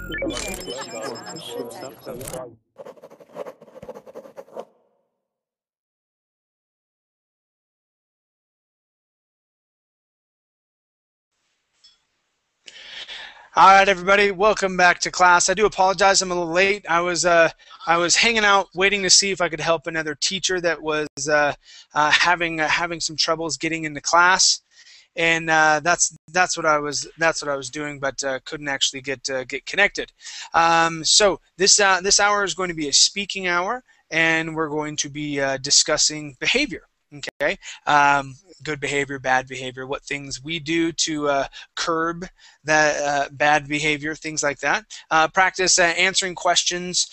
All right, everybody, welcome back to class. I do apologize, I'm a little late. I was hanging out, waiting to see if I could help another teacher that was having some troubles getting into class, and that's what I was doing, but couldn't actually get connected. So this hour is going to be a speaking hour, and we're going to be discussing behavior. Okay, good behavior, bad behavior, what things we do to curb that bad behavior, things like that. Practice answering questions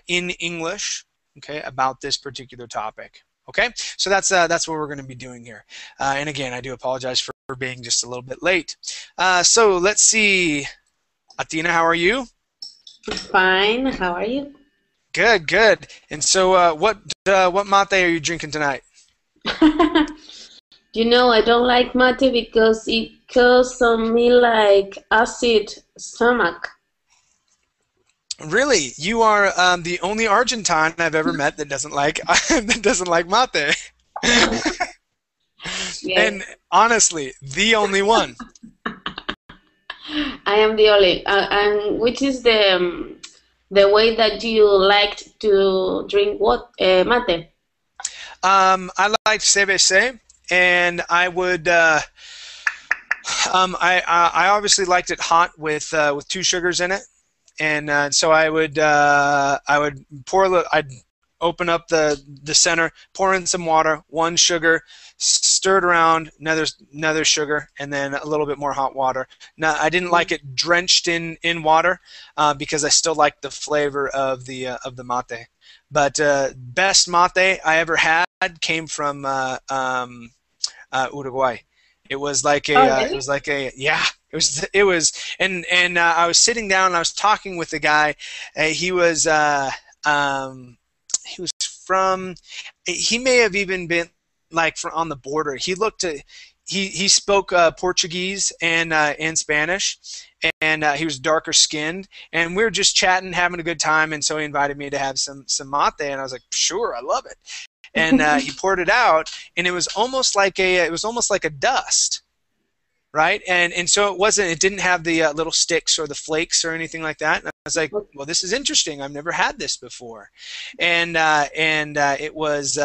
in English, okay, about this particular topic. Okay, so that's what we're going to be doing here. And again, I do apologize for being just a little bit late. So let's see, Athena, how are you? Fine. How are you? Good, good. And so, what mate are you drinking tonight? You know, I don't like mate because it causes me like acid stomach. Really, you are the only Argentine I've ever met that doesn't like mate. Yeah. And honestly, the only one. I am the only. And which is the way that you like to drink what mate? I like CBC, and I would. I obviously liked it hot with 2 sugars in it, and so I would pour. I'd open up the center, pour in some water, 1 sugar, stir it around, another sugar, and then a little bit more hot water. Now, I didn't like it drenched in water because I still like the flavor of the mate. But best mate I ever had came from Uruguay. It was like a it was and I was sitting down and I was talking with the guy. He was he may have even been like on the border. He spoke Portuguese and Spanish, and he was darker skinned, and we were just chatting, having a good time, and so he invited me to have some mate, and I was like, sure, I love it. And he poured it out, and it was almost like a dust, right? And so it didn't have the little sticks or the flakes or anything like that. And I was like, well, this is interesting. I've never had this before, and it was.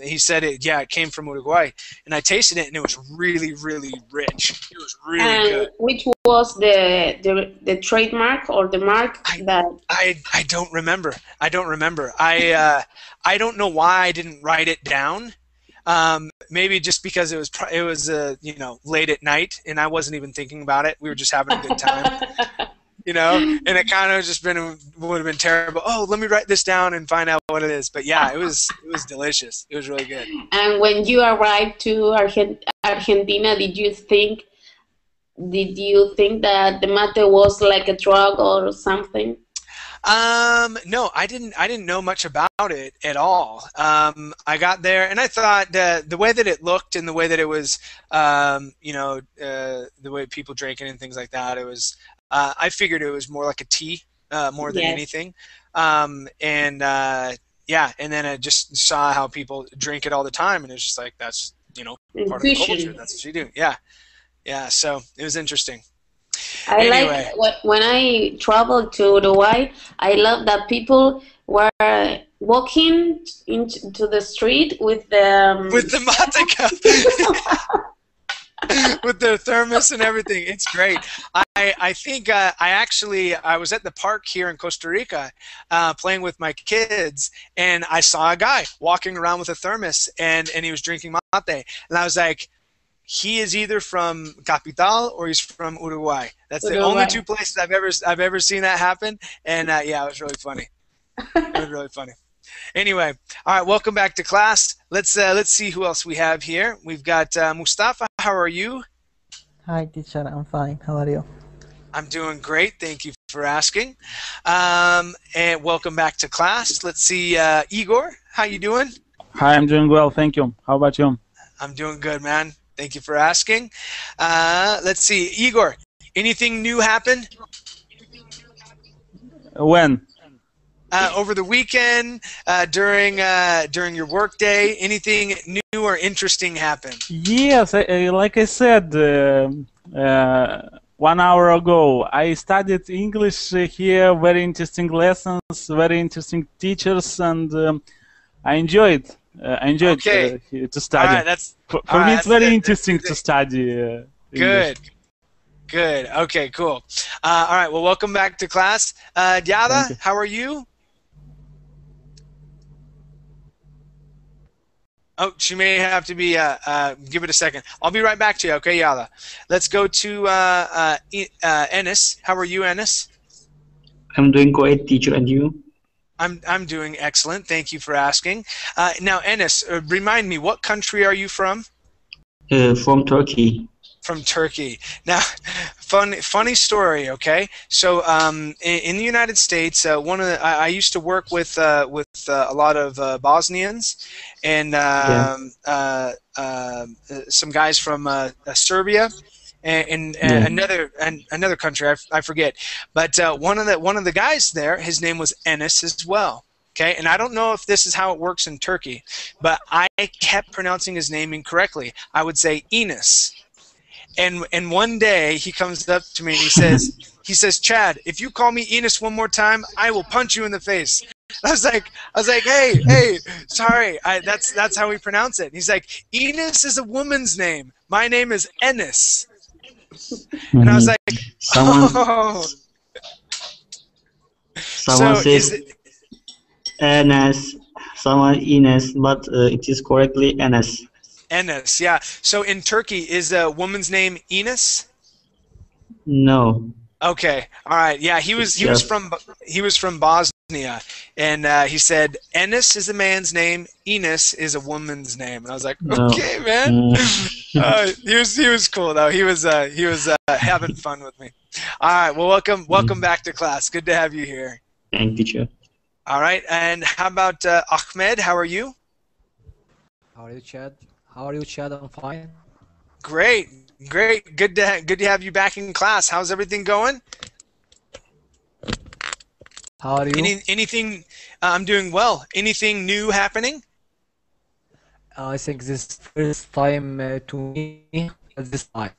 He said it came from Uruguay, and I tasted it, and it was really, really rich. It was really good. Which was the trademark or the mark that? I don't remember. I don't know why I didn't write it down. Maybe just because it was late at night, and I wasn't even thinking about it. We were just having a good time. And it kind of just would have been terrible. Oh, let me write this down and find out what it is. But yeah, it was delicious. It was really good. And when you arrived to Argentina, did you think that the mate was like a drug or something? No, I didn't know much about it at all. I got there and I thought the way that it looked and the way that it was, the way people drank it and things like that, it was. I figured it was more like a tea, more than anything. And then I just saw how people drink it all the time, and it's just like that's part of the culture. That's what you do. Yeah. So it was interesting. Anyway. Like when I traveled to Uruguay, I love that people were walking into the street with the mate cup. With their thermos and everything. It's great. I think I was at the park here in Costa Rica playing with my kids, and I saw a guy walking around with a thermos, and he was drinking mate, and I was like, he is either from Capital or he's from Uruguay. That's the only 2 places I've ever seen that happen, and it was really funny. It was really funny. Anyway, all right, welcome back to class. Let's see who else we have here. We've got Mustafa. How are you? Hi, teacher. I'm fine. How are you? I'm doing great. Thank you for asking. And welcome back to class. Let's see, Igor. How you doing? Hi, I'm doing well. Thank you. How about you? I'm doing good, man. Thank you for asking. Let's see, Igor. Anything new happen? When? Over the weekend, during your work day, anything new or interesting happened? Yes, like I said 1 hour ago, I studied English here. Very interesting lessons, very interesting teachers, and I enjoyed. Okay. To All study. right. That's all For me, right. it's very That's interesting good. to study English. Good. Good. Okay. Cool. All right. Well, welcome back to class. Thank Yada, you. how are you? Oh, she may have to be. Give it a second. I'll be right back to you. Okay, Yada. Let's go to Ennis. How are you, Ennis? I'm doing great, teacher, and you? I'm doing excellent. Thank you for asking. Now, Ennis, remind me, what country are you from? From Turkey. From Turkey. Now, funny story. Okay, so in the United States, I used to work with a lot of Bosnians and some guys from Serbia and another country. I forget, but one of the guys there, his name was Enes as well. Okay, and I don't know if this is how it works in Turkey, but I kept pronouncing his name incorrectly. I would say Enes. And one day he comes up to me and he says, Chad, if you call me Enos one more time, I will punch you in the face. I was like, hey, sorry, that's how we pronounce it. And he's like, Enos is a woman's name. My name is Ennis. And I was like, oh. Someone says Enes, someone Ines, but it is correctly Enes. Enes, yeah. So in Turkey, is a woman's name Enes? No. Okay, all right. Yeah, he was from Bosnia, and he said Enes is a man's name, Enes is a woman's name, and I was like, okay, man. He was cool though. He was having fun with me. All right. Well, welcome back to class. Good to have you here. Thank you, teacher. All right. And how about Ahmed? How are you? How are you, Chad? I'm fine. Great. Good to have you back in class. How's everything going? How are you? Anything? I'm doing well. Anything new happening? I think this is first time to me at this night.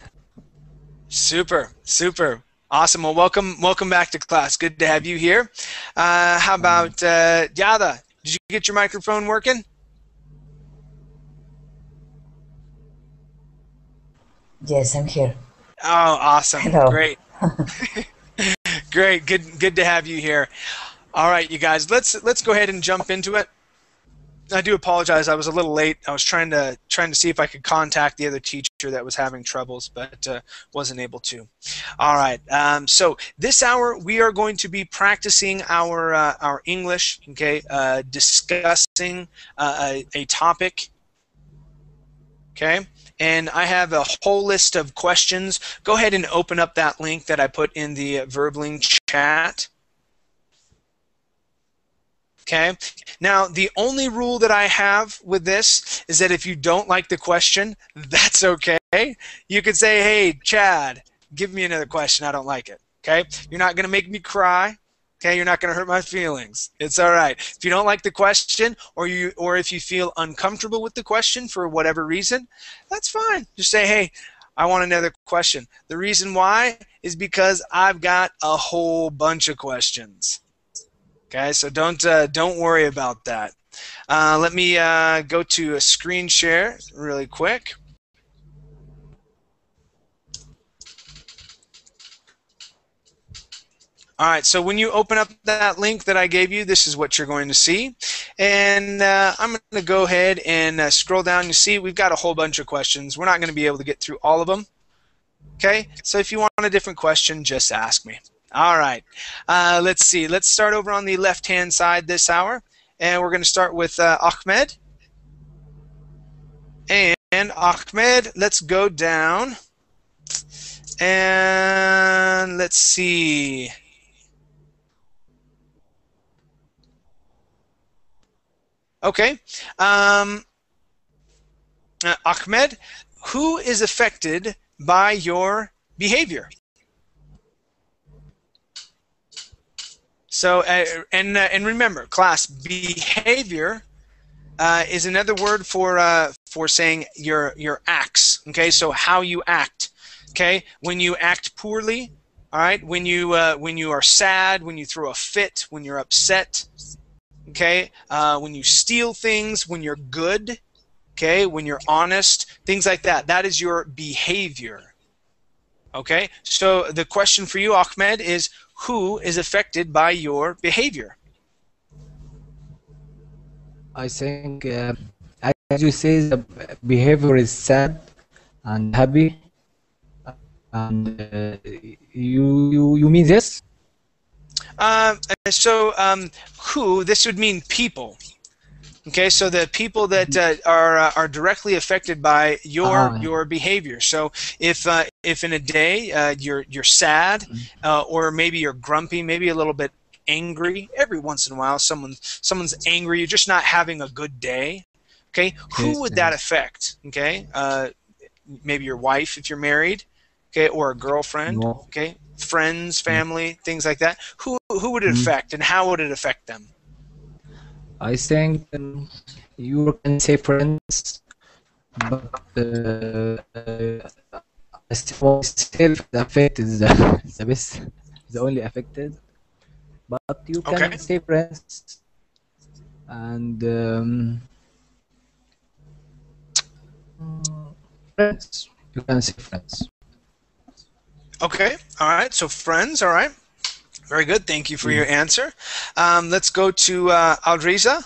Super. Awesome. Well, welcome back to class. Good to have you here. How about Yada? Did you get your microphone working? Yes, I'm here. Oh, awesome. Hello. Great. Great. Good to have you here. All right, you guys. Let's go ahead and jump into it. I do apologize. I was a little late. I was trying to see if I could contact the other teacher that was having troubles, but wasn't able to. All right. So this hour we are going to be practicing our English. Okay. Discussing a topic. Okay. And I have a whole list of questions. Go ahead and open up that link that I put in the Verbling chat. Okay. Now, the only rule that I have with this is that if you don't like the question, that's okay. You could say, hey, Chad, give me another question. I don't like it. Okay. You're not going to make me cry. Okay, you're not going to hurt my feelings. It's all right. If you don't like the question, or if you feel uncomfortable with the question for whatever reason, that's fine. Just say, hey, I want another question. The reason why is because I've got a whole bunch of questions. Okay, so don't worry about that. Let me go to a screen share really quick. All right, so when you open up that link that I gave you, this is what you're going to see. And I'm going to go ahead and scroll down. You see we've got a whole bunch of questions. We're not going to be able to get through all of them. Okay, so if you want a different question, just ask me. All right, let's see. Let's start over on the left-hand side this hour. And we're going to start with Ahmed. And Ahmed, let's go down. And let's see. Okay. Ahmed, who is affected by your behavior? So and remember, class, behavior is another word for saying your acts. Okay, so how you act. Okay, when you act poorly, all right. When you are sad, when you throw a fit, when you're upset. Okay, when you steal things, when you're good. Okay, when you're honest, things like that. That is your behavior. Okay, so the question for you, Ahmed, is who is affected by your behavior? I think, as you say, the behavior is sad and happy, and you mean this? Uh, who? This would mean people. Okay, so the people that are directly affected by Ah, your behavior. So if in a day you're sad, or maybe you're grumpy, maybe a little bit angry. Every once in a while, someone's angry. You're just not having a good day. Okay, who yes, would that yes. affect? Okay, maybe your wife if you're married. Okay, or a girlfriend. No, Okay, friends, no. family, things like that. Who would it Mm. affect, and how would it affect them? I think you can say friends, but self affected is the best, the only affected. But you Okay. can say friends and friends. You can say friends. Okay. All right. So friends. All right. Very good. Thank you for your answer. Let's go to Aldriza.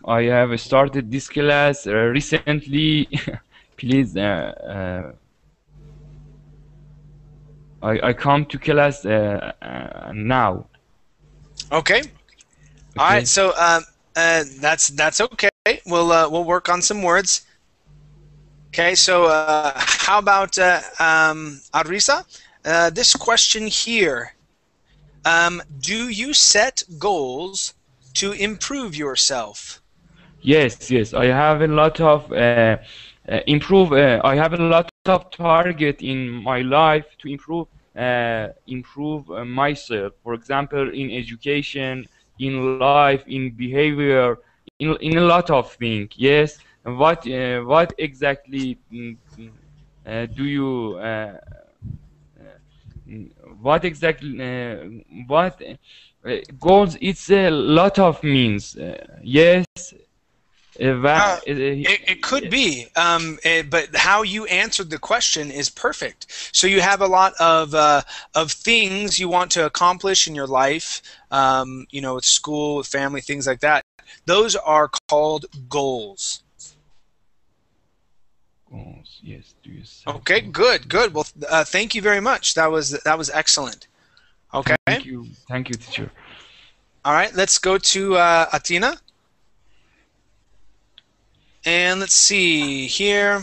I have started this class recently. Please, I come to class now. Okay. All Okay. right. So that's okay. We'll work on some words. Okay. So how about Aldriza? This question here. Do you set goals to improve yourself? Yes, yes. I have a lot of improve. I have a lot of target in my life to improve myself. For example, in education, in life, in behavior, in a lot of things. Yes. What exactly do you? What exactly? What goals? It's a lot of means. Yes. It could be, but how you answered the question is perfect. So you have a lot of things you want to accomplish in your life, you know, with school, with family, things like that. Those are called goals. Goals, yes. Do you set Okay, goals? good, good. Well, thank you very much. That was excellent. Okay. Thank you, teacher. All right, let's go to Atina. And let's see here.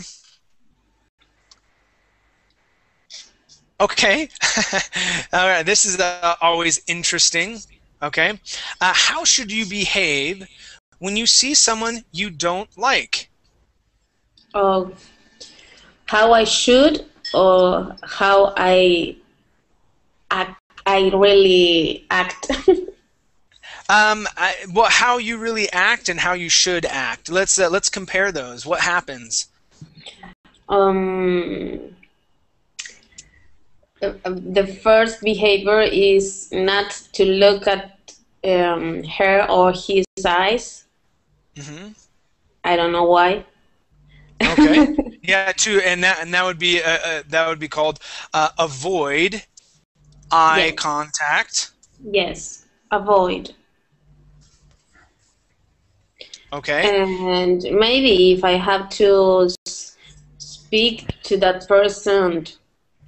Okay. All right, this is always interesting. Okay. How should you behave when you see someone you don't like? How I should or how I act, I really act. Well, how you really act and how you should act. Let's compare those. What happens? The first behavior is not to look at her or his eyes. Mm-hmm. I don't know why. Okay. Yeah. And that would be called avoid eye Yes. contact. Yes. Avoid. Okay. And maybe if I have to speak to that person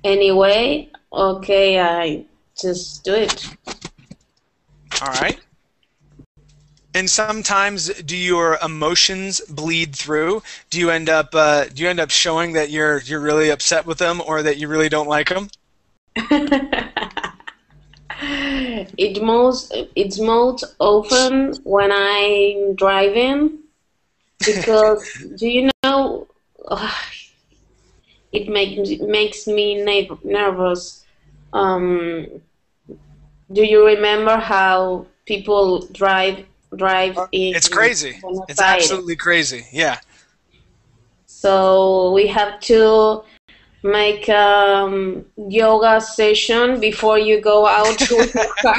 anyway, okay, I just do it. All right. And sometimes, do your emotions bleed through? Do you end up showing that you're really upset with them or that you really don't like them? It's most often when I'm driving because do you know it makes me nervous Um, do you remember how people drive in It's crazy. Buenos It's Aires? absolutely crazy. Yeah. So we have to make yoga session before you go out with your car.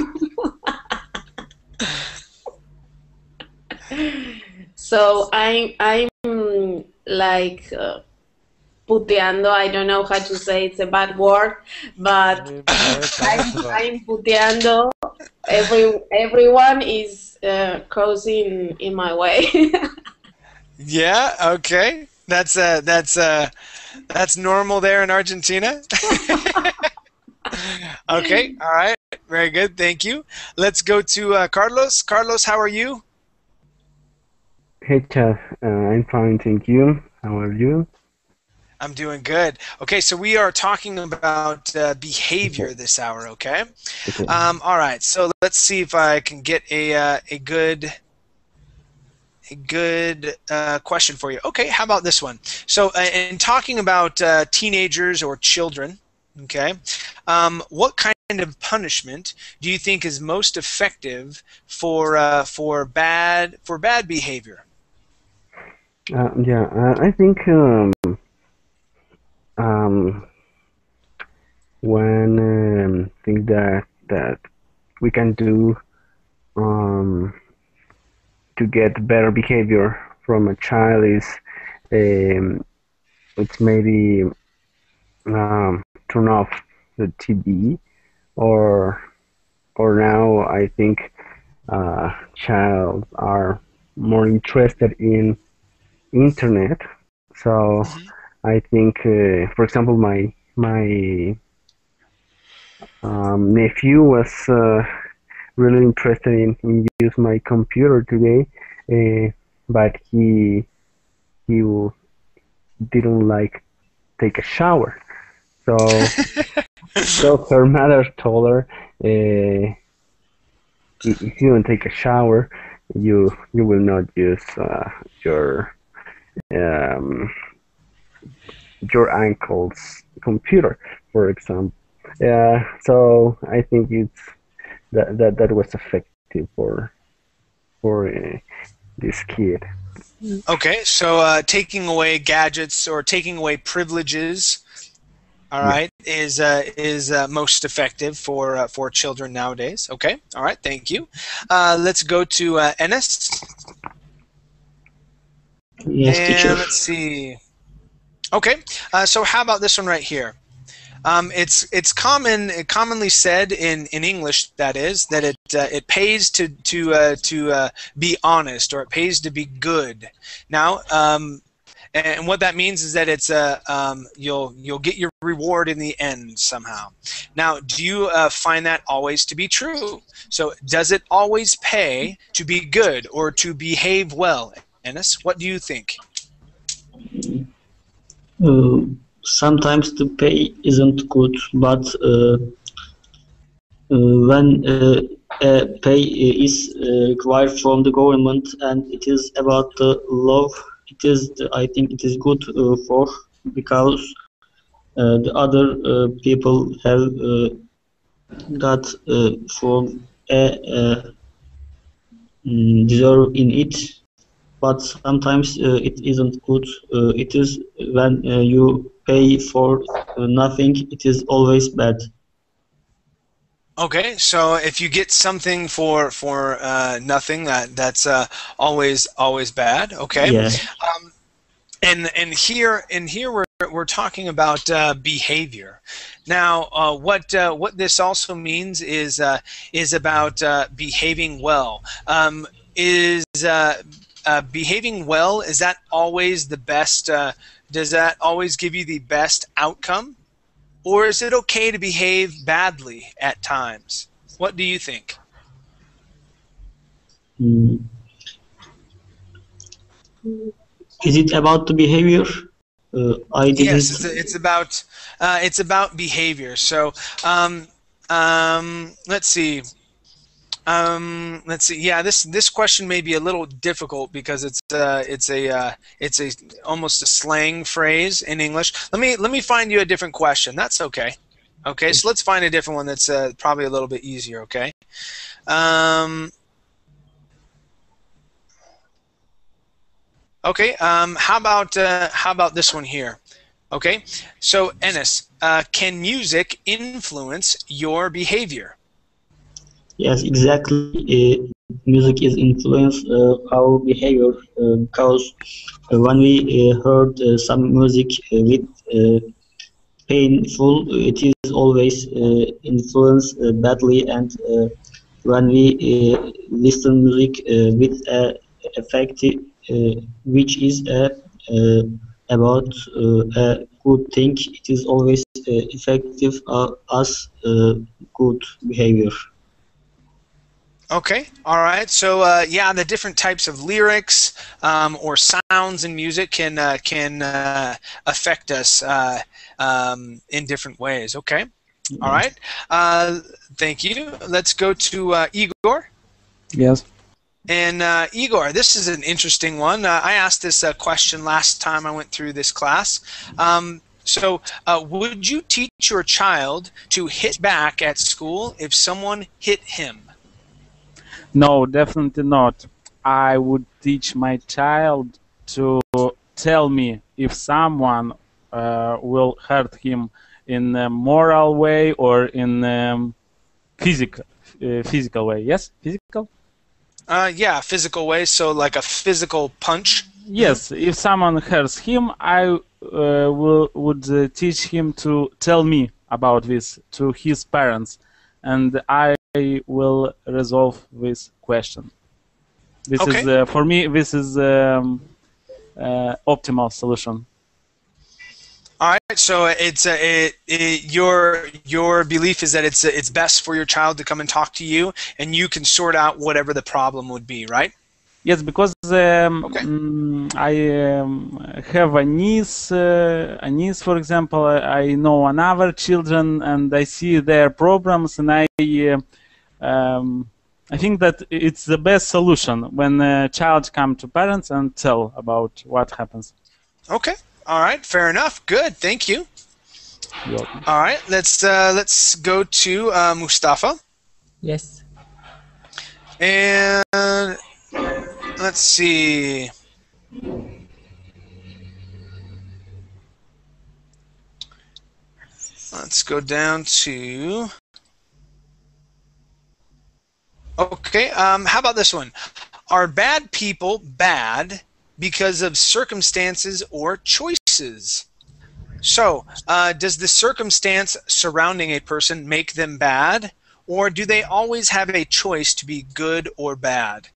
So I'm like puteando. I don't know how to say, it's a bad word, but I'm puteando. Everyone is crossing in my way. Yeah. Okay. That's normal there in Argentina. Okay. All right. Very good. Thank you. Let's go to Carlos. Carlos, how are you? Hey, Chad. I'm fine, thank you. How are you? I'm doing good. Okay, so we are talking about behavior this hour. Okay. Okay. All right. So let's see if I can get a good question for you. Okay, how about this one? So, in talking about teenagers or children, okay, what kind of punishment do you think is most effective for bad behavior? Yeah, I think um, one thing that we can do um, to get better behavior from a child is it's maybe turn off the TV, or now I think child are more interested in internet. So I think, for example, my nephew was really interested in use my computer today, but he didn't like take a shower. So her mother told her, if you don't take a shower, you will not use um, your uncle's computer, for example. So I think it's that was effective for this kid. Okay, so taking away gadgets or taking away privileges, all right, is most effective for children nowadays. Okay, all right, thank you. Let's go to Enes. Yes, teacher. And let's see. Okay, so how about this one right here? It's commonly said in English, that is, that it pays to be honest, or it pays to be good. Now, and what that means is that it's you'll get your reward in the end somehow. Now, do you find that always to be true? So, does it always pay to be good or to behave well? Ennis, what do you think? Sometimes the pay isn't good, but when pay is required from the government and it is about the law, I think it is good for, because the other people have got from deserve in it, but sometimes it isn't good. It is when you pay for nothing, it is always bad. Okay, so if you get something for nothing, that's always bad. Okay, Yeah. and here we're talking about behavior. Now, what this also means is about behaving well. Is behaving well, is that always the best? Does that always give you the best outcome? Or is it okay to behave badly at times? What do you think? Is it about the behavior? I didn't. Yes, it's about behavior. So let's see. Let's see. Yeah, this question may be a little difficult because it's almost a slang phrase in English. Let me find you a different question. That's okay. Okay, so let's find a different one that's probably a little bit easier. Okay. Okay. How about this one here? Okay. So Enes, can music influence your behavior? Yes, exactly. Music is influence our behavior because when we heard some music with painful, it is always influence badly, and when we listen music with effect, which is about a good thing, it is always effective as good behavior. Okay, all right. So yeah, the different types of lyrics or sounds in music can affect us in different ways. Okay, all right. Thank you. Let's go to Igor. Yes. And Igor, this is an interesting one. I asked this question last time I went through this class. So would you teach your child to hit back at school if someone hit him? No, definitely not. I would teach my child to tell me if someone will hurt him in a moral way or in physical way. Yes, physical? Yeah, physical way, so like a physical punch. Yes, if someone hurts him, I would teach him to tell me about this to his parents, and I will resolve this question. This Okay. is for me. This is optimal solution. All right. So it's your belief is that it's best for your child to come and talk to you, and you can sort out whatever the problem would be, right? Yes, because I have a niece, for example. I know another children, and I see their problems, and I think that it's the best solution when a child come to parents and tell about what happens. Okay. All right. Fair enough. Good. Thank you. You're welcome. All right. Let's go to Mustafa. Yes. And let's see. Let's go down to. Okay. How about this one? Are bad people bad because of circumstances or choices? So, does the circumstance surrounding a person make them bad, or do they always have a choice to be good or bad?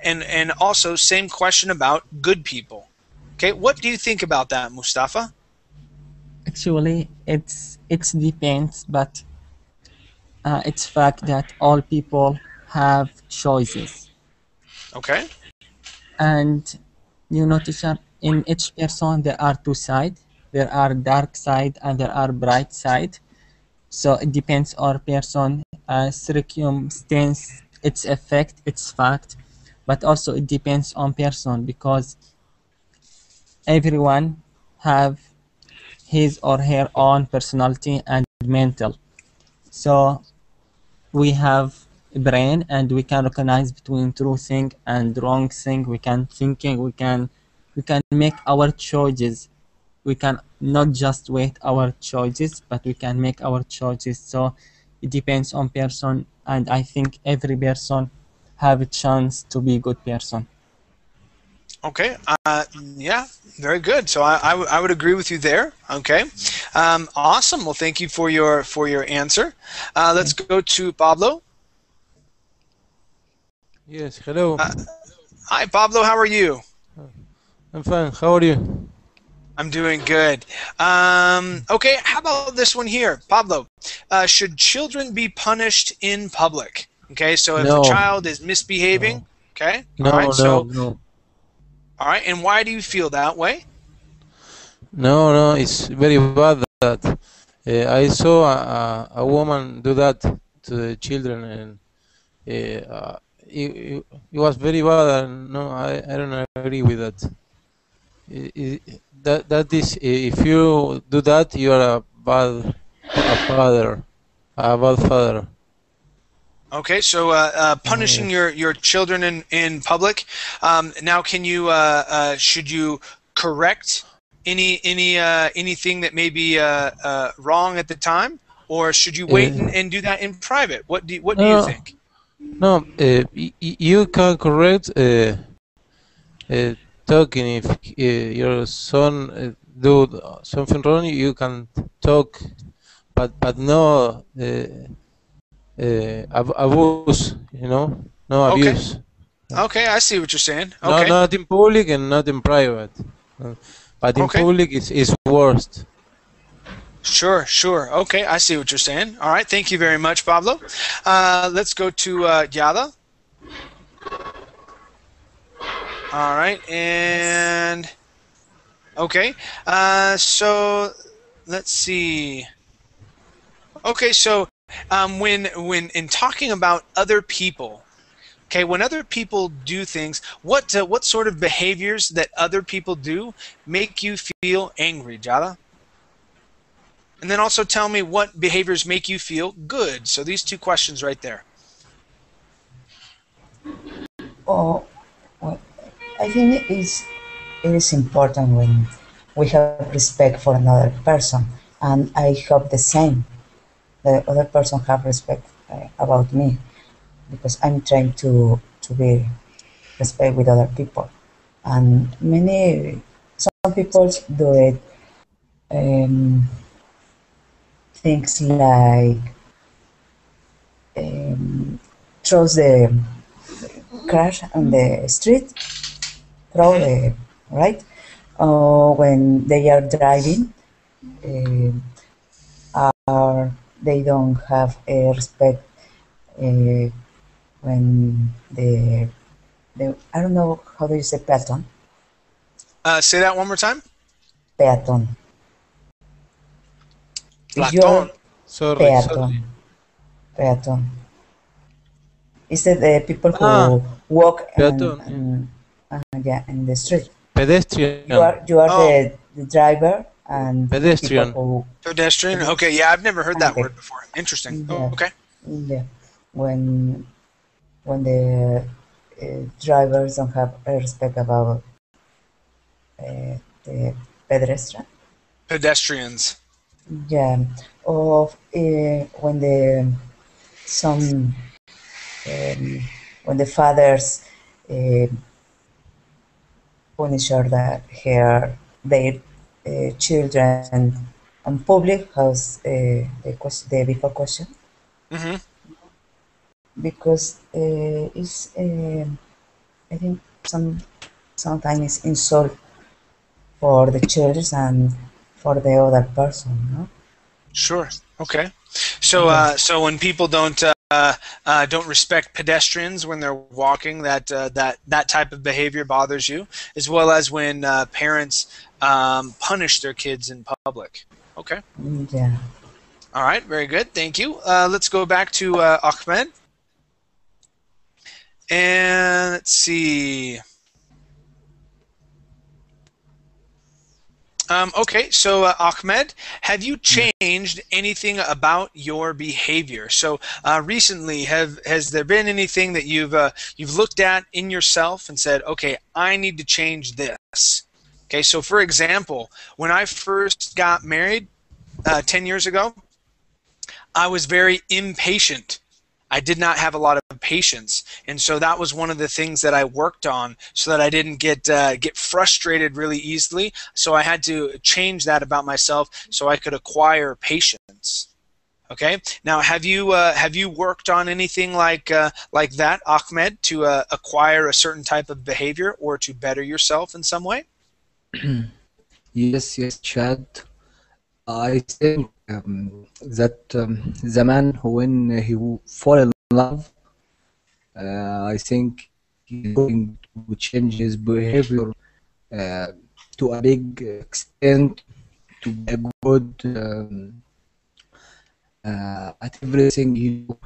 And also, same question about good people. Okay, what do you think about that, Mustafa? Actually, it depends, but it's fact that all people have choices. Okay. And you know, teacher, in each person there are two sides. There are dark side and there are bright side. So it depends on person, circumstance, its effect, its fact, but also it depends on person because everyone have his or her own personality and mental. So we have a brain and we can recognize between true thing and wrong thing. We can thinking, we can make our choices. We can not just wait our choices, but we can make our choices. So it depends on person, and I think every person have a chance to be a good person. Okay. Yeah, very good. So I would agree with you there. Okay. Awesome. Well, thank you for your answer. Let's go to Pablo. Yes, hello. Hi, Pablo. How are you? I'm fine. How are you? I'm doing good. Okay, how about this one here? Pablo, should children be punished in public? Okay, so if No. a child is misbehaving, okay? No, all right, so, no. all right, and why do you feel that way? No, it's very bad that I saw a woman do that to the children, and it was very bad. And no, I don't agree with that. That is, if you do that, you are a father, a bad father. Okay, so punishing your children in public. Now, can you should you correct anything that may be wrong at the time, or should you wait and do that in private? What do you No, think? no. You can correct talking if your son do something wrong. You can talk, but no abuse. No Okay, abuse. okay, I see what you're saying. No, Okay, not in public and not in private. But in okay, public is worst. sure, sure. Okay, I see what you're saying. All right, thank you very much, Pablo. Let's go to Yada. All right, and okay, so let's see. Okay, so when in talking about other people, okay, when other people do things, what sort of behaviors that other people do make you feel angry, Jada? And then also tell me what behaviors make you feel good. So these two questions right there. Oh, well, I think it is important when we have respect for another person, and I hope the same. The other person have respect about me because I'm trying to be respect with other people, and some people do it things like throws the crash on the street, throw the right when they are driving, or they don't have respect when the I don't know how do you say peaton. Say that one more time. Peaton. If Platon. you're peaton, peaton. Is it the people who walk yeah, in the street? Pedestrian. You are the driver and pedestrian. Pedestrian. Okay, yeah, I've never heard that word before. Interesting. Yeah. Okay. Yeah. When the drivers don't have respect about the pedestrian. Pedestrians. Yeah. Or when when the fathers punish their children on public has the before question. Mm-hmm. Because it's I think sometimes it's insult for the children and for the other person, no? Sure. Okay. So so when people don't respect pedestrians when they're walking, that type of behavior bothers you, as well as when parents punish their kids in public. Okay. Yeah. All right. Very good. Thank you. Let's go back to Ahmed. And let's see. Okay, so Ahmed, have you changed anything about your behavior? So recently, has there been anything that you've looked at in yourself and said, okay, I need to change this? Okay, so for example, when I first got married 10 years ago, I was very impatient. I did not have a lot of patience, and so that was one of the things that I worked on so that I didn't get frustrated really easily. So I had to change that about myself so I could acquire patience. Okay. Now, have you worked on anything like that, Ahmed, to acquire a certain type of behavior or to better yourself in some way? Yes, Chad. I think that the man when he fall in love, I think he's going to change his behavior uh, to a big extent to be a good at everything he do,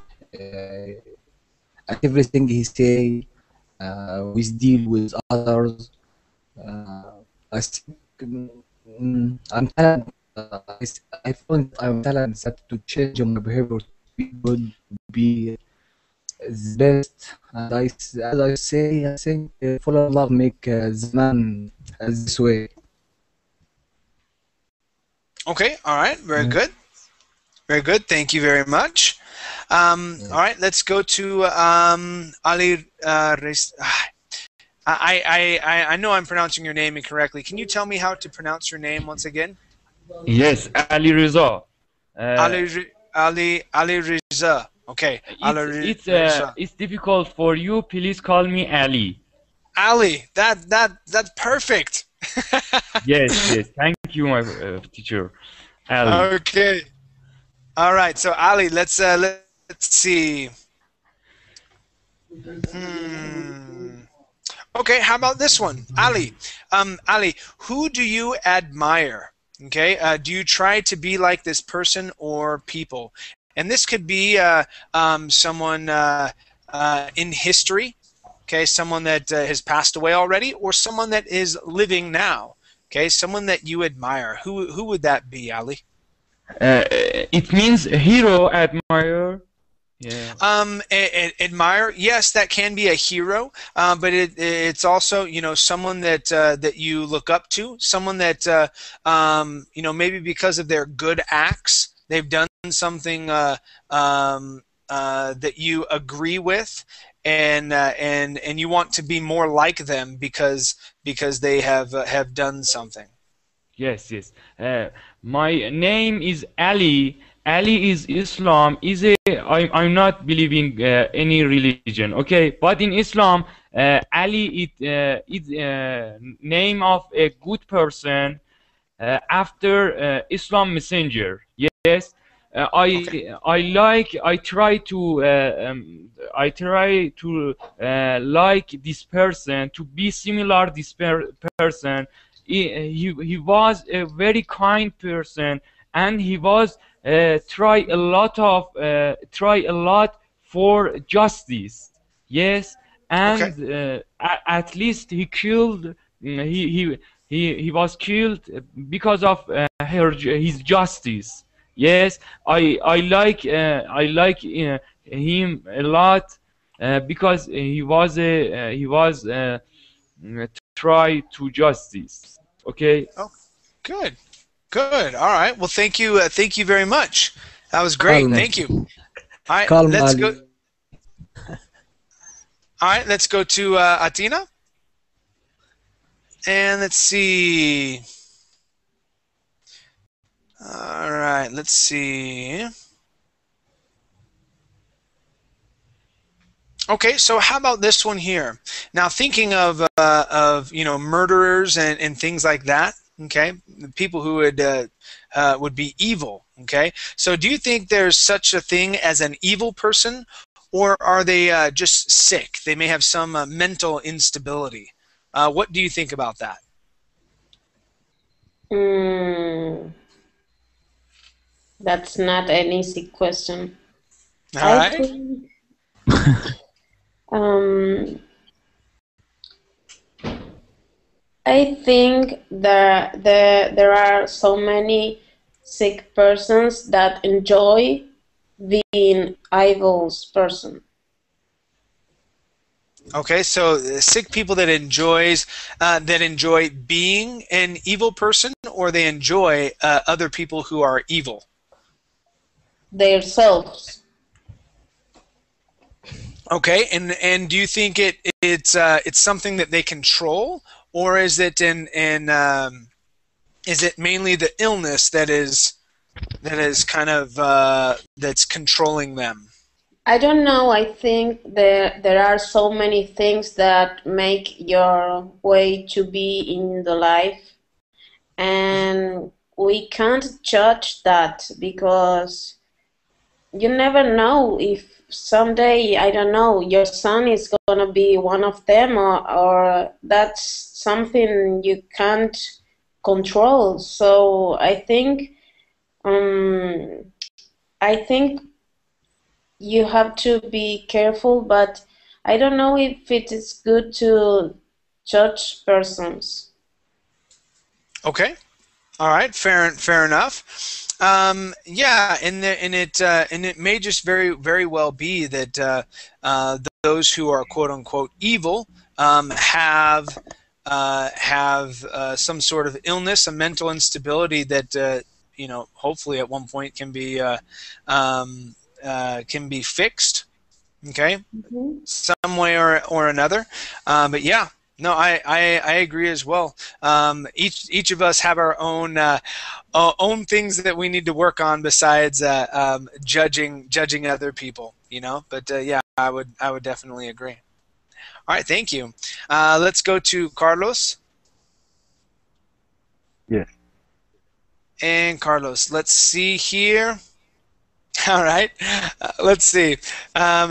at everything he say, with deal with others. I think I'm talented I found I'm talent that to change my behavior to be good, to be the best. And as I say, I think fall in love make the man this way. Okay, all right, very Yeah. good. Very good, thank you very much. All right, let's go to Ali. I know I'm pronouncing your name incorrectly. Can you tell me how to pronounce your name once again? Yes, Ali Reza. Ali Riza. Okay, Ali Riza. It's difficult for you. Please call me Ali. Ali, that's perfect. Yes, yes. Thank you, my teacher, Ali. Okay. All right. So Ali, let's see. Okay. How about this one, Ali? Ali, who do you admire? Okay. Do you try to be like this person or people? And this could be someone in history. Okay, someone that has passed away already, or someone that is living now. Okay, someone that you admire. Who would that be, Ali? It means hero, admire. Yeah. Admire. Yes, that can be a hero, but it's also someone that that you look up to, someone that maybe because of their good acts, they've done something that you agree with. And you want to be more like them because they have done something. Yes, yes. My name is Ali. Ali is Islam. I'm not believing any religion. Okay, but in Islam, Ali is name of a good person after Islam messenger. Yes. I try to like this person, to be similar this person. He was a very kind person, and he was try a lot for justice. Yes, and at least he killed. He was killed because of his justice. Yes, I like him a lot because he was try to justice. Okay. Oh, good, good. All right. Well, thank you very much. That was great. Calm. Thank you. All right, Calm, let's Ali. go. All right, let's go to Atina, and let's see. All right, let's see. Okay, so how about this one here? Now, thinking of murderers and things like that. Okay, people who would be evil. Okay, so do you think there's such a thing as an evil person, or are they just sick? They may have some mental instability. What do you think about that? That's not an easy question. All right. Think, I think there are so many sick persons that enjoy being evil's person. Okay, so sick people that enjoy being an evil person, or they enjoy other people who are evil. Themselves. Okay, and do you think it's something that they control, or is it is it mainly the illness that is kind of that's controlling them? I don't know. I think there are so many things that make your way to be in the life, and we can't judge that because you never know if someday, I don't know, your son is gonna be one of them, or that's something you can't control. So I think you have to be careful, but I don't know if it is good to judge persons. Okay. All right, fair enough. Yeah, and it may just very well be that those who are quote unquote evil have some sort of illness, a mental instability that hopefully at one point can be fixed. Okay, Mhm. some way or another. But yeah, no, I agree as well. Each of us have our own things that we need to work on besides judging other people. But yeah, I would definitely agree. All right, thank you. Let's go to Carlos. Yes. And Carlos, let's see here. All right, let's see.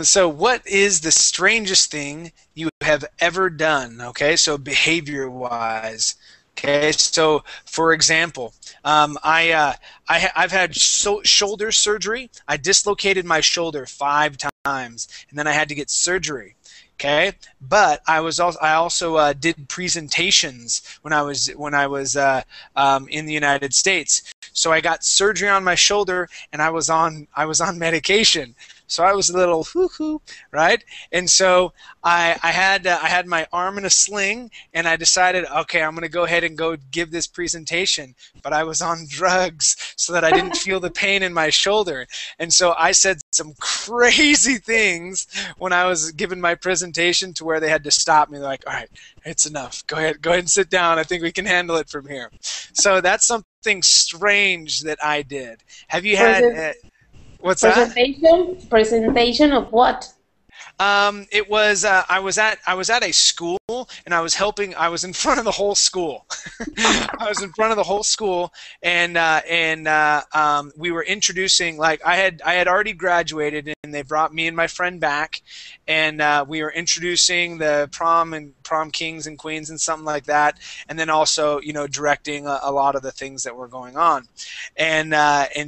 So, what is the strangest thing you have ever done? Okay, so behavior-wise. Okay, so for example, I've had shoulder surgery. I dislocated my shoulder 5 times, and then I had to get surgery. Okay, but I also did presentations when I was in the United States. So I got surgery on my shoulder, and I was on medication. So I was a little hoo-hoo, right? And so I had my arm in a sling, and I decided, okay, I'm going to go ahead and go give this presentation. But I was on drugs so that I didn't feel the pain in my shoulder. And so I said some crazy things when I was giving my presentation to where they had to stop me. They're like, all right, it's enough. Go ahead and sit down. I think we can handle it from here. So that's something strange that I did. Have you had what's that? Presentation of what? It was I was at a school, and I was in front of the whole school. I was in front of the whole school, and we were introducing, like, I had already graduated, and they brought me and my friend back, and we were introducing the prom kings and queens and something like that, and then also directing a lot of the things that were going on, and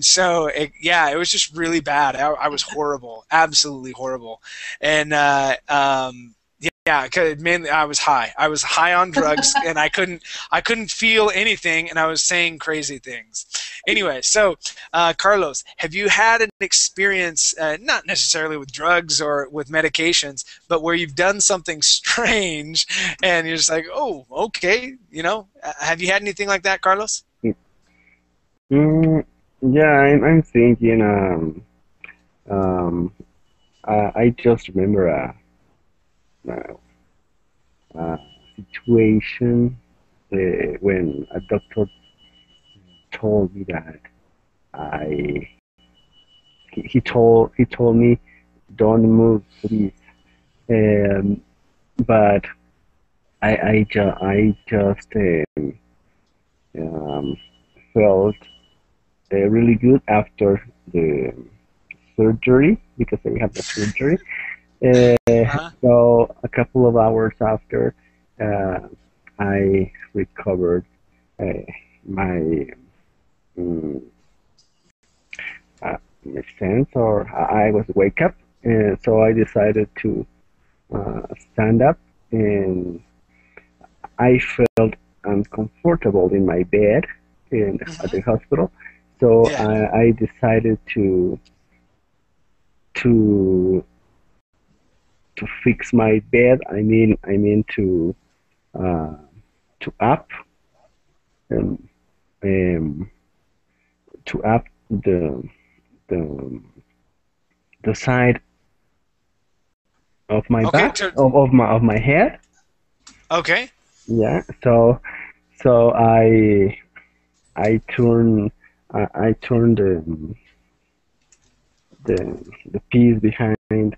so it was just really bad. I was horrible, absolutely horrible. And yeah, 'cause mainly I was high. I was high on drugs, and I couldn't feel anything, and I was saying crazy things. Anyway, so Carlos, have you had an experience, not necessarily with drugs or with medications, but where you've done something strange, and you're just like, oh, okay, have you had anything like that, Carlos? Yeah, I'm thinking. I just remember a situation when a doctor told me that he told me, don't move, please. But I just felt really good after the surgery, because I had the surgery. So a couple of hours after, I recovered my my sense, or I was wake up, and so I decided to stand up, and I felt uncomfortable in my bed at the hospital. So Yeah. I decided to fix my bed. I mean to up um, um, to up the the side of my Okay. back, of my head. Okay. Yeah. So I turn the piece behind.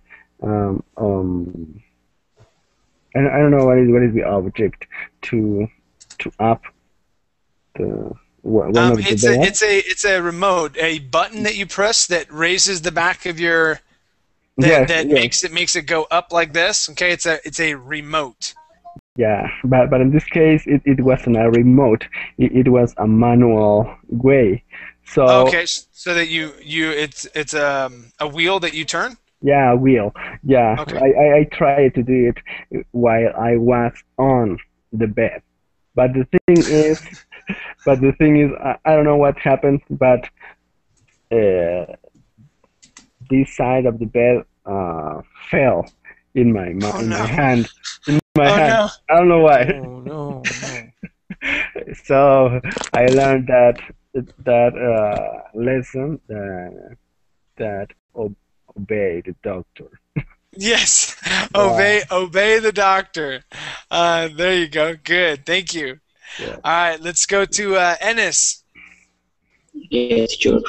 I don't know what is the object to up the one of the bed. It's a remote, a button that you press that raises the back of your Yes, that yes. makes it go up like this. Okay, it's a remote. Yeah, but in this case, it wasn't a remote. It was a manual way. So Okay, so that it's a wheel that you turn. yeah, a wheel. Yeah, Okay. I tried to do it while I was on the bed. But the thing is But the thing is, I don't know what happened, but this side of the bed fell Oh in my no. hand. In my Oh hand. no. I don't know why. Oh no, no. So I learned that lesson that obey the doctor. Yes. Yeah, Obey the doctor. There you go. Good. Thank you. yeah. All right, let's go to Ennis. Yes, sure.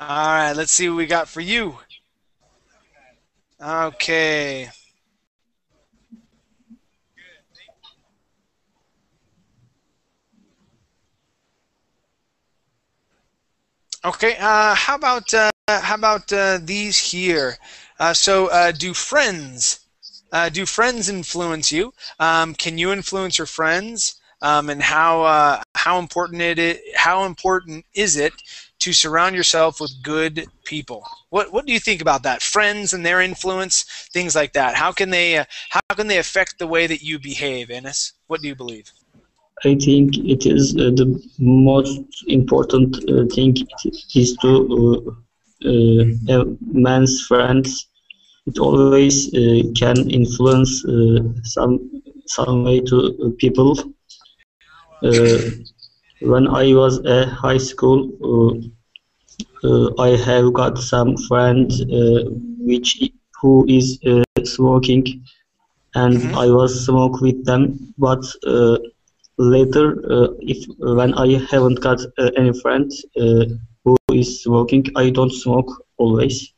All right, let's see what we got for you. Okay. Okay. How about these here? Do friends influence you? Can you influence your friends? And how important is it to surround yourself with good people? What do you think about that? Friends and their influence, things like that. How can they affect the way that you behave, Ennis? What do you believe? I think it is the most important thing is to have man's friends. It always can influence some way to people. When I was at high school, I have got some friends which who is smoking, and Hmm. I was smoke with them. But later, if when I haven't got any friends who is smoking, I don't smoke always.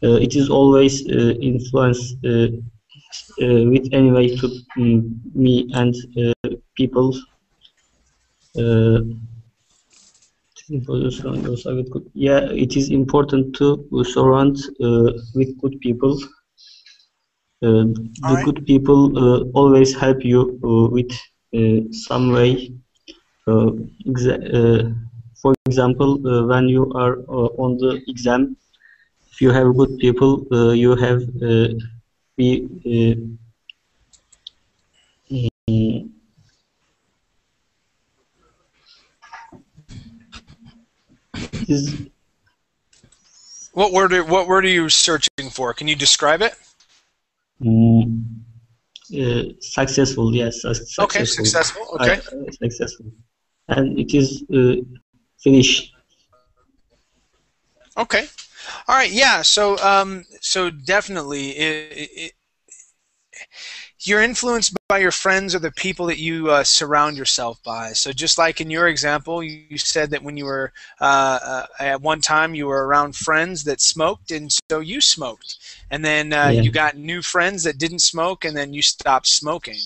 It is always influence with any way to me and people. Uh, Yeah, it is important to surround with good people. All The right. good people always help you with some way. Uh, for example, when you are on the exam, if you have good people, you have be mm, is What word are you searching for? Can you describe it? mm, successful. Yes, Okay, successful. successful. Okay. Successful, and it is finish. Okay. All right. Yeah. So definitely, you're influenced by your friends or the people that you surround yourself by. So just like in your example, you said that when you were at one time you were around friends that smoked, and so you smoked, and then Yeah, you got new friends that didn't smoke, and then you stopped smoking.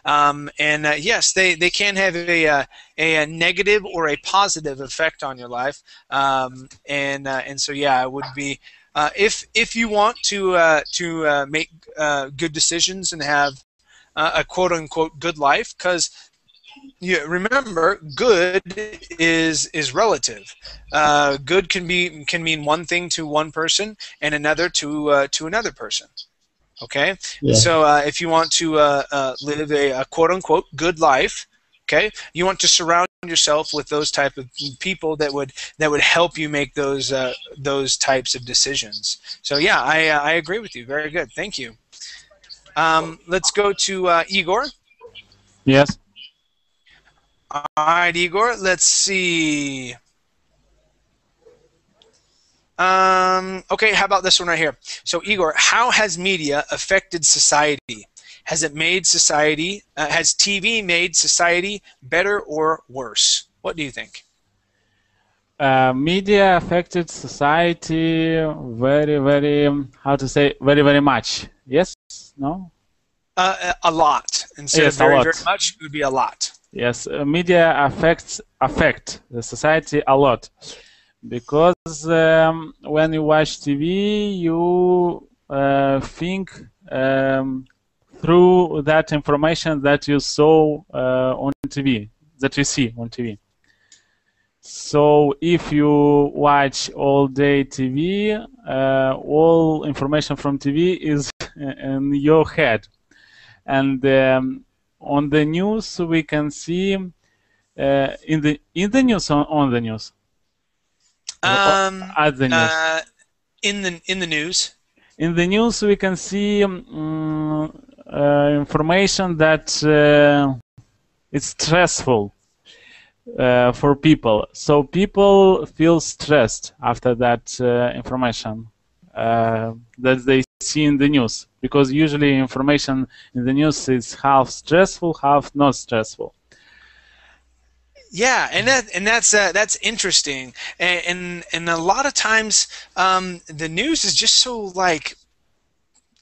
And yes, they can have a negative or a positive effect on your life. And so yeah, it would be. If you want to make good decisions and have a quote unquote good life, because you remember good is relative. Good can mean one thing to one person and another to another person. Okay, and yeah, so if you want to live a quote unquote good life, okay, you want to surround yourself with those type of people that would help you make those types of decisions. So yeah, I agree with you. Very good. Thank you. Let's go to Igor. Yes. All right, Igor. Let's see. Okay, how about this one right here? So, Igor, how has media affected society? Has it made society, has TV made society better or worse? What do you think? Media affected society very, very, how to say, very, very much. Yes? No? A lot. Instead of Yes, a very, very lot. much, it would be a lot. Yes, media affect the society a lot because when you watch TV, you think through that information that you saw on TV, that you see on TV. So if you watch all day TV, all information from TV is in your head. And on the news, we can see in the news, on the news, at the news. In the news. In the news, we can see information that it's stressful for people. So people feel stressed after that information that they see in the news, because usually information in the news is half stressful, half not stressful. Yeah, and that's interesting, and a lot of times the news is just so like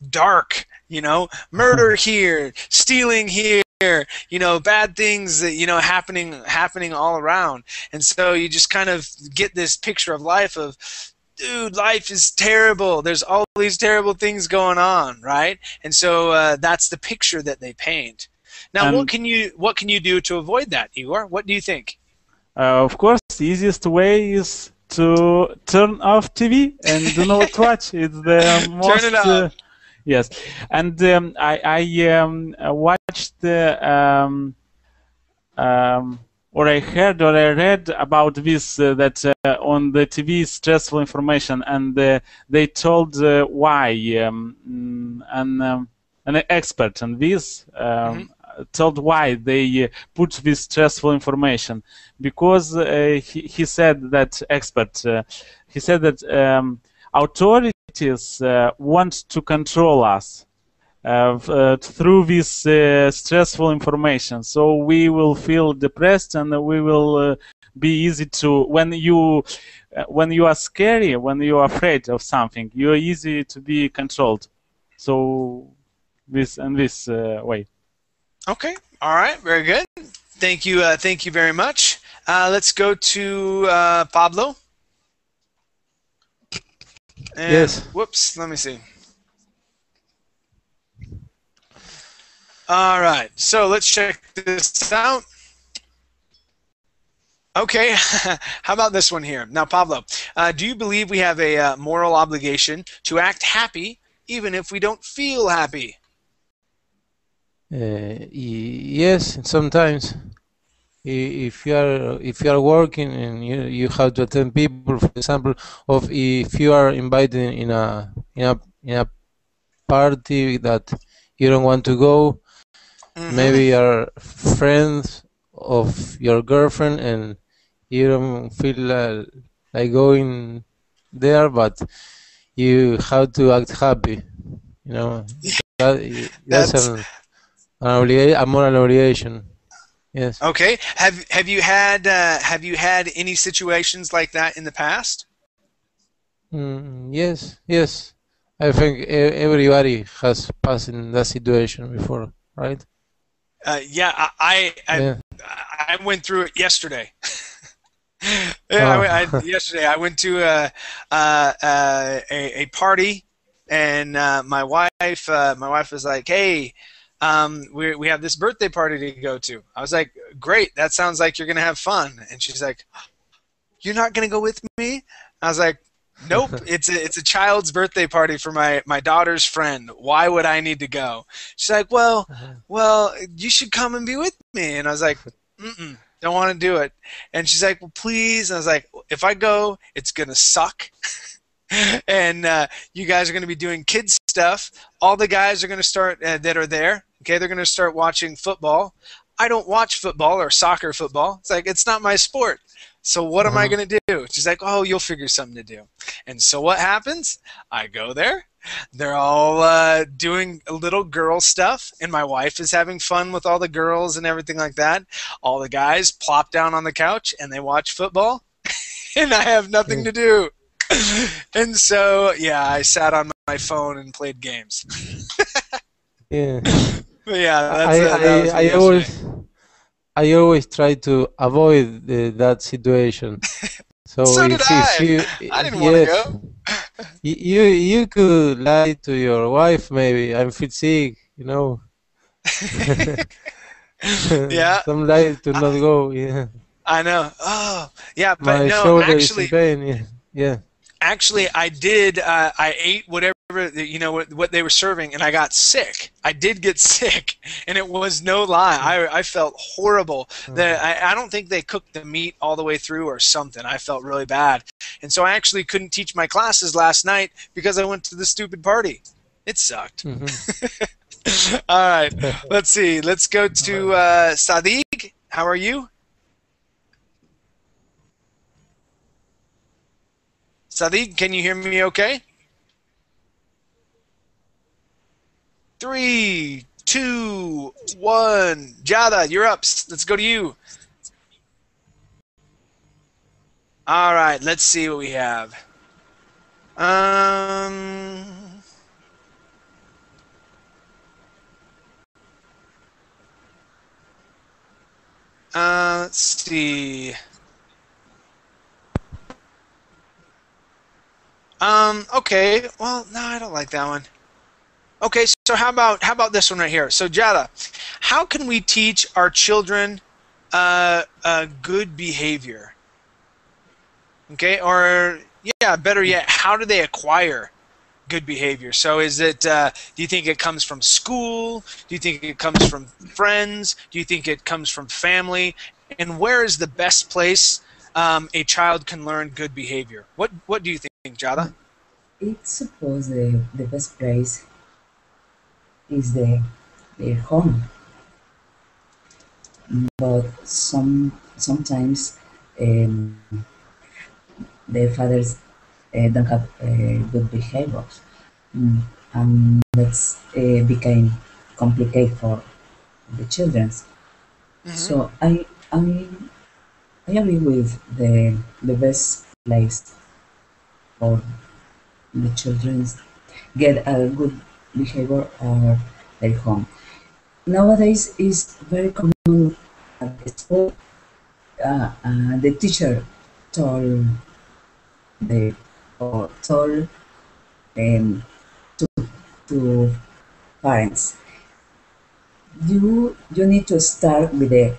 dark, you know, murder here, stealing here, you know, bad things that, you know, happening all around, and so you just kind of get this picture of life of, dude, life is terrible. There's all these terrible things going on, right? And so that's the picture that they paint. Now, what can you do to avoid that, Igor? What do you think? Of course, the easiest way is to turn off TV and do not watch. It's the most. Turn it off. Yes, and I watched or I heard or I read about this that on the TV stressful information, and they told why an expert on this told why they put this stressful information, because he said that he said that authorities want to control us through this stressful information, so we will feel depressed, and we will be easy to, when you are scary, when you are afraid of something, you are easy to be controlled. So this way. Okay. All right. Very good. Thank you. Thank you very much. Let's go to Pablo. And, yes. Whoops. Let me see. All right. So let's check this out. Okay. How about this one here? Now, Pablo, do you believe we have a moral obligation to act happy even if we don't feel happy? Yes, sometimes. If you are working and you have to attend people, for example, of if you are invited in a party that you don't want to go, maybe you're friends of your girlfriend and you don't feel like going there, but you have to act happy, you know. That's a moral obligation. Yes. Okay. Have you had any situations like that in the past? Yes. I think everybody has passed in that situation before, right? Yeah, I went through it yesterday. Yesterday I went to a party, and my wife was like, "Hey, we have this birthday party to go to." I was like, "Great, that sounds like you're gonna have fun." And she's like, "You're not gonna go with me?" I was like, "Nope, it's a child's birthday party for my daughter's friend. Why would I need to go?" She's like, well, you should come and be with me." And I was like, "Don't want to do it." And she's like, "Well, please." And I was like, "If I go, it's gonna suck." And you guys are going to be doing kids stuff. All the guys are going to start that are there. Okay, they're going to start watching football. I don't watch football or soccer football. It's like, it's not my sport. So what am I going to do? She's like, "Oh, you'll figure something to do." And so what happens? I go there. They're all doing a little girl stuff, and my wife is having fun with all the girls and everything like that. All the guys plop down on the couch and they watch football, and I have nothing to do. And so, yeah, I sat on my phone and played games. Yeah. But yeah, I always try to avoid that situation. So did I. I didn't want to go. You could lie to your wife, maybe. I'm feel sick, you know. Yeah. Some lie to not go. Yeah. I know. Oh, yeah, but My no, shoulder actually, is in pain. Yeah. Actually, I did. I ate whatever what they were serving, and I got sick. I did get sick, and it was no lie. I felt horrible. I don't think they cooked the meat all the way through or something. I felt really bad, and so I actually couldn't teach my classes last night because I went to the stupid party. It sucked. All right, let's see. Let's go to Sadiq. How are you? Sadiq, can you hear me okay? 3, 2, 1. Jada, you're up. Let's go to you. All right, let's see what we have. Let's see. Okay. Well, no, I don't like that one. Okay, so how about this one right here? So Jada, how can we teach our children good behavior? Okay, or yeah, better yet, how do they acquire good behavior? So is it, do you think it comes from school? Do you think it comes from friends? Do you think it comes from family? And where is the best place a child can learn good behavior? What do you think, Jada? It's suppose the best place is their home, but sometimes their fathers don't have good behaviors, and that's became complicated for the children. So I agree with the best place for the children get a good behavior or their home. Nowadays is very common at the school. The teacher told the or told to to parents, you need to start with the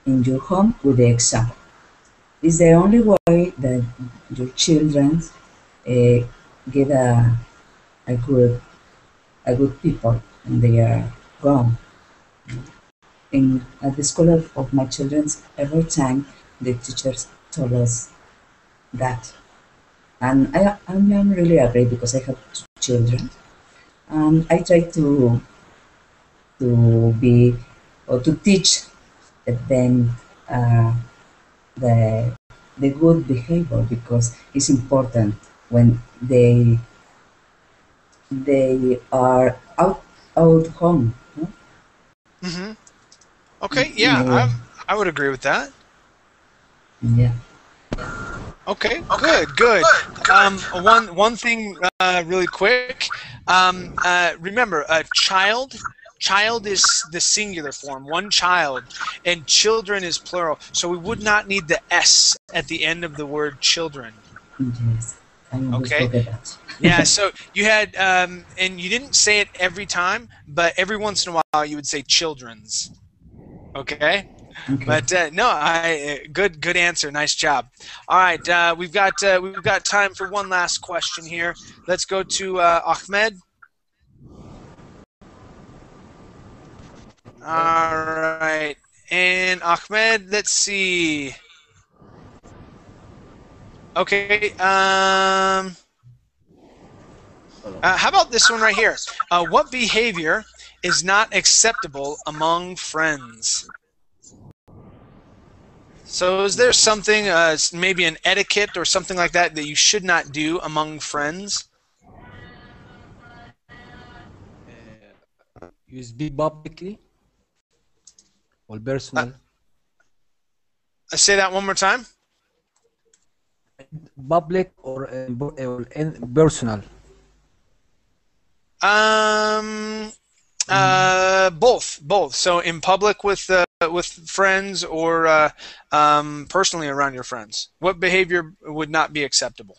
in your home with the example. It's the only way that your children get a good people when they are grown. In at the school of my children, every time the teachers told us that, and I'm really agree because I have two children, and I try to be or to teach them the the good behavior because it's important when they are out home. No? Okay, yeah, I would agree with that. Yeah. Okay, good. One thing really quick. Remember, a child is the singular form, one child, and children is plural. So we would not need the S at the end of the word children. Yes, I always Okay. forget that. Yeah, so you had, and you didn't say it every time, but every once in a while you would say children's. Okay. Okay. But no, good answer. Nice job. All right, we've got time for one last question here. Let's go to Ahmed. All right, and Ahmed, let's see. Okay. How about this one right here? What behavior is not acceptable among friends? So is there something, maybe an etiquette or something like that you should not do among friends? You speak publicly or personal? Say that one more time. Public or personal? Both. So in public with friends or personally around your friends. What behavior would not be acceptable?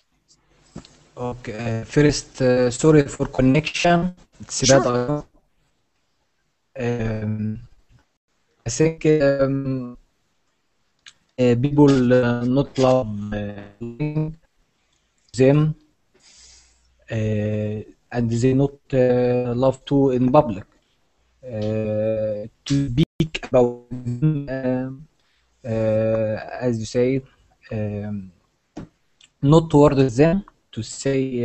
Okay. First, sorry for connection. It's Sure. that I think people not love them, and they not love to in public to speak about them, as you say, not towards them, to say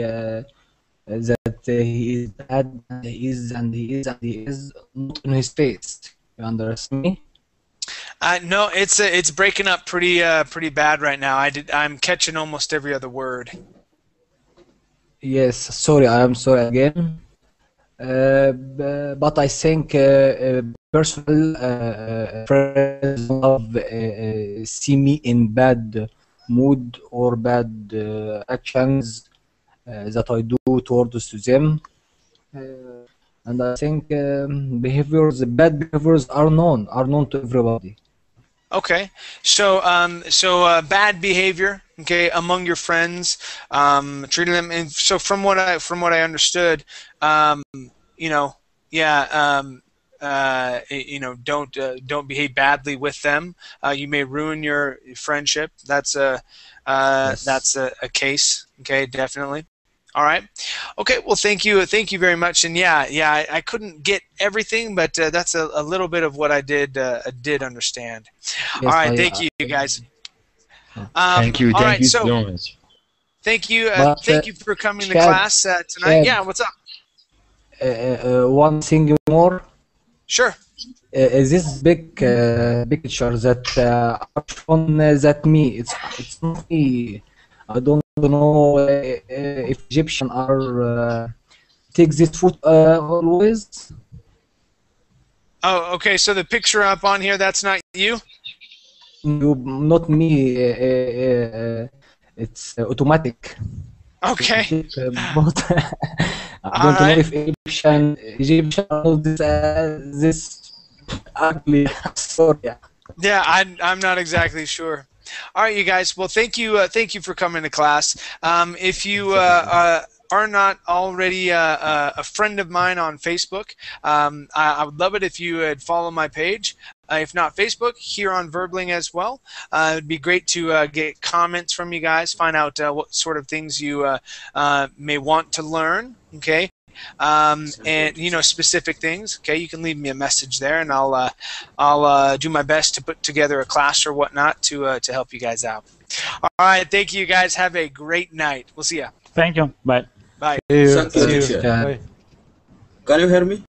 that he is bad, and he is, and he is, and he is, not in his face. You understand me? No, it's breaking up pretty bad right now. I'm catching almost every other word. Yes, sorry, I am sorry again. But I think personal friends love see me in bad mood or bad actions that I do towards to them, and I think bad behaviors are known to everybody. Okay, so bad behavior, okay, among your friends, treating them, and so from what I understood, you know, yeah, don't behave badly with them. You may ruin your friendship. That's Yes. a case. Okay, definitely. All right. Okay. Well, thank you very much. And yeah, I couldn't get everything, but that's a little bit of what I did understand. All Yes, right. Thank you, guys. Thank you. All Thank right. you So so much. but thank you for coming to Chad, class tonight. Chad, Yeah. What's up? one thing more. Sure. This big picture that are shown that me, it's not me. I don't know if Egyptian are take this food always. Oh, okay. So the picture up on here, that's not you? You, not me. It's automatic. Okay. Take, but I All don't know right. if Egyptian know this ugly. Sorry. Yeah, I'm not exactly sure. All right, you guys. Well, thank you for coming to class. If you are not already a friend of mine on Facebook, I would love it if you would follow my page. If not Facebook, here on Verbling as well. It'd be great to get comments from you guys, find out what sort of things you may want to learn. Okay. And specific things. Okay, you can leave me a message there, and I'll do my best to put together a class or whatnot to help you guys out. All right, thank you guys. Have a great night. We'll see ya. Thank you. Bye. Bye. See you. Thank you, See you. teacher. Bye. Can you hear me?